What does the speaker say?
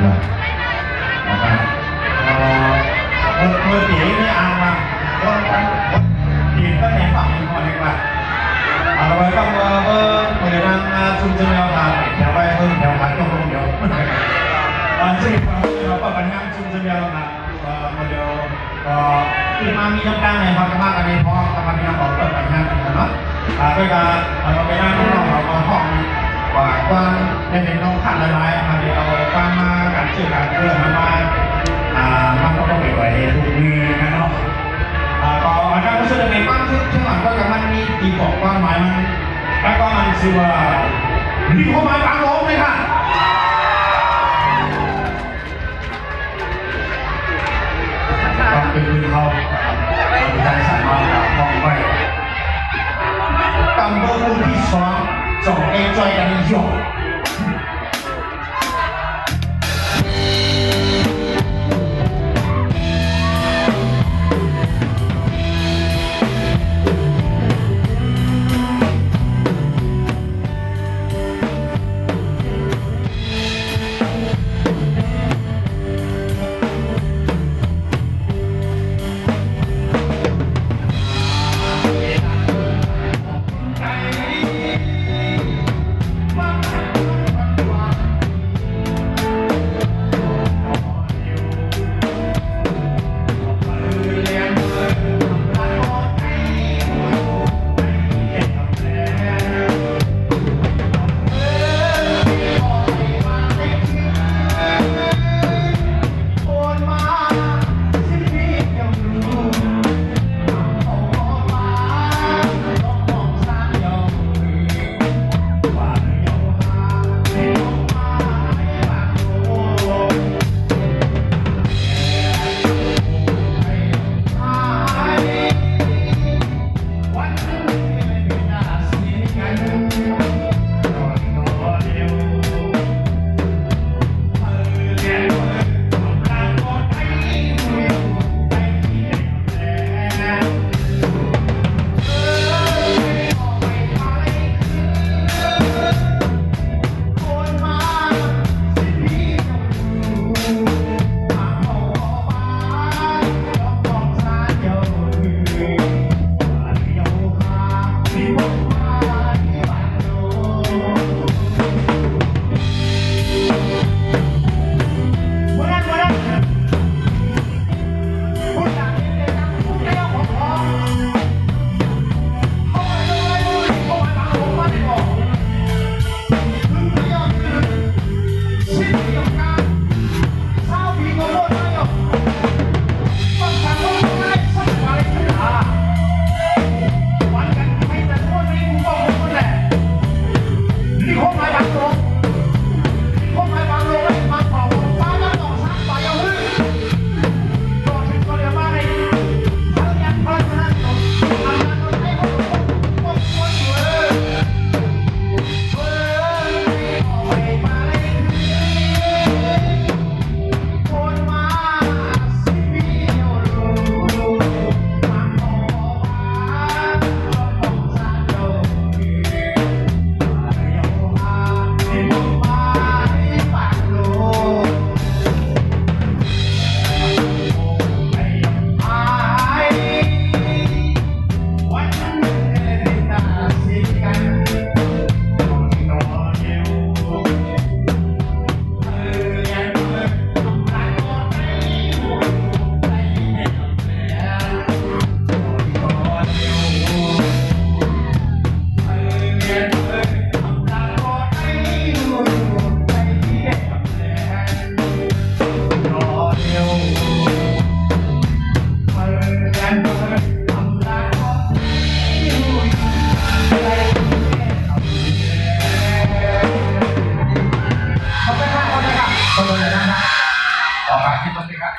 นะครับเมื่อปีนี้อ่านมาคนปีก็ในฝั่งนี้ก่อนเลยว่าเอาไว้ก็เมื่อนั้นซุ่มจะไม่เอาทางแถวไปเพิ่มแถวขัดต้องลงเดียวซึ่งเราก็ปัญหาซุ่มจะไม่เอาทางโมเดลก็ที่มามีน้ำตาในความสามารถกันในพอกำลังมีน้ำบอกเปิดปัญหากันเนาะด้วยการเราไปนั่งน้องเราก็ห้องกว้างในเป็นน้องขัดละลายมาเดี๋ยวเอากว้างมาการชื่อการเพื่อมามันก็ต้องไปไหวทุกมือกันเนาะก็อาจารย์ก็แสดงในบ้านที่หลังก็จะมันมีตีบอกความหมายมันแล้วก็มันชื่อว่าที่ความหมายบางโล